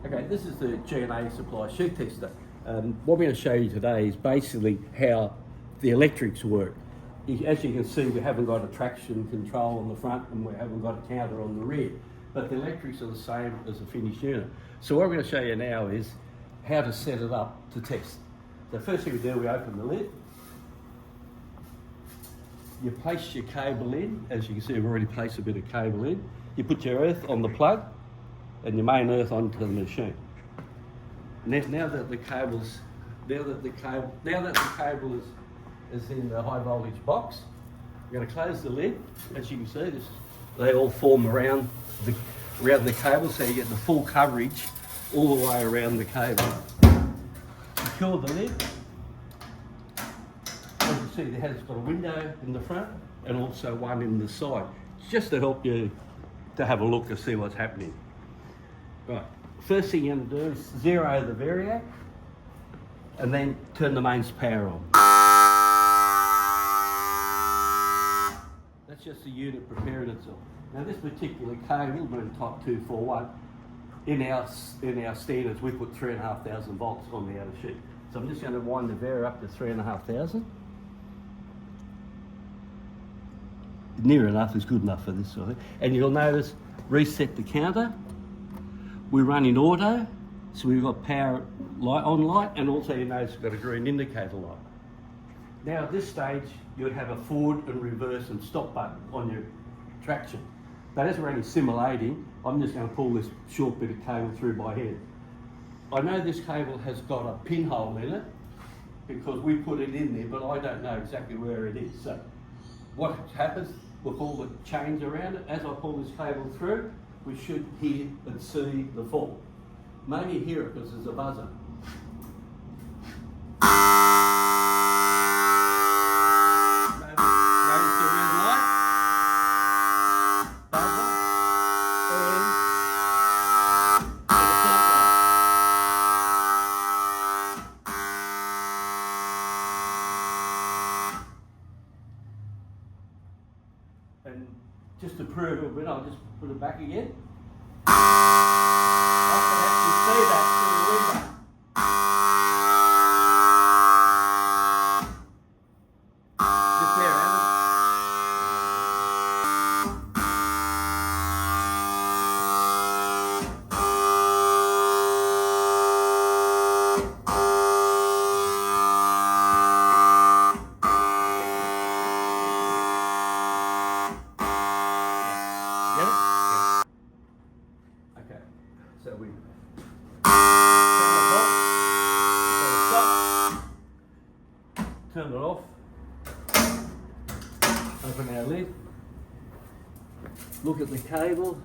Okay, this is the G&A supply sheath tester. What we're going to show you today is basically how the electrics work. As you can see, we haven't got a traction control on the front and we haven't got a counter on the rear, but the electrics are the same as a finished unit. So what we're going to show you now is how to set it up to test. So first thing we do, we open the lid. You place your cable in. As you can see, we've already placed a bit of cable in. You put your earth on the plug and your main earth onto the machine. Now that the cable is in the high voltage box, we're going to close the lid. As you can see, they all form around the cable, so you get the full coverage all the way around the cable. Secure the lid. As you see, it has got a window in the front and also one in the side, just to help you to have a look to see what's happening. Right, first thing you're going to do is zero the variac and then turn the mains power on. That's just the unit preparing itself. Now this particular cable, being type 241, in our standards we put 3,500 volts on the outer sheet. So I'm just going to wind the vari up to 3,500. Near enough is good enough for this sort of thing. And you'll notice, reset the counter. We run in auto, so we've got power light, and also you notice we've got a green indicator light. Now at this stage, you'd have a forward and reverse and stop button on your traction. But as we're only simulating, I'm just going to pull this short bit of cable through by hand. I know this cable has got a pinhole in it because we put it in there, but I don't know exactly where it is. So what happens, we'll pull the chains around it. As I pull this cable through, we should hear and see the fault. Maybe hear it because there's a buzzer. And just to prove it a bit, I'll just put it back again. I can actually see that through the window. Just there, Adam. Get it? Okay, so we turn it off, open our lid, look at the cable,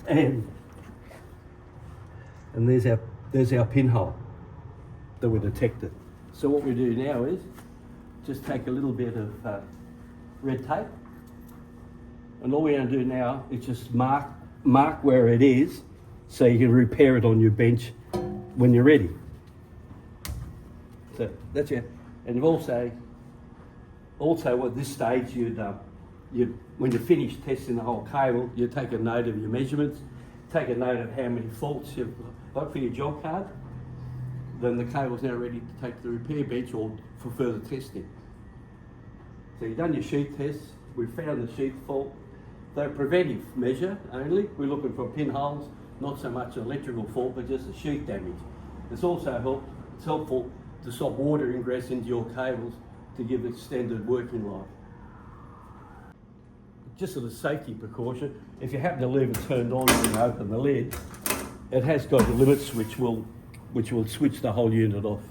and there's our pinhole that we detected. So what we do now is just take a little bit of red tape, and all we're going to do now is just mark where it is so you can repair it on your bench when you're ready. So that's it. And you've also at this stage, when you finish testing the whole cable, you take a note of your measurements, take a note of how many faults you've got for your job card. Then the cable's now ready to take to the repair bench or for further testing. So you've done your sheath tests, we've found the sheath fault. They're a preventive measure only. We're looking for pinholes, not so much an electrical fault, but just a sheath damage. It's helpful to stop water ingress into your cables to give extended working life. Just as a safety precaution, if you happen to leave it turned on when you open the lid, it has got a limit switch which will switch the whole unit off.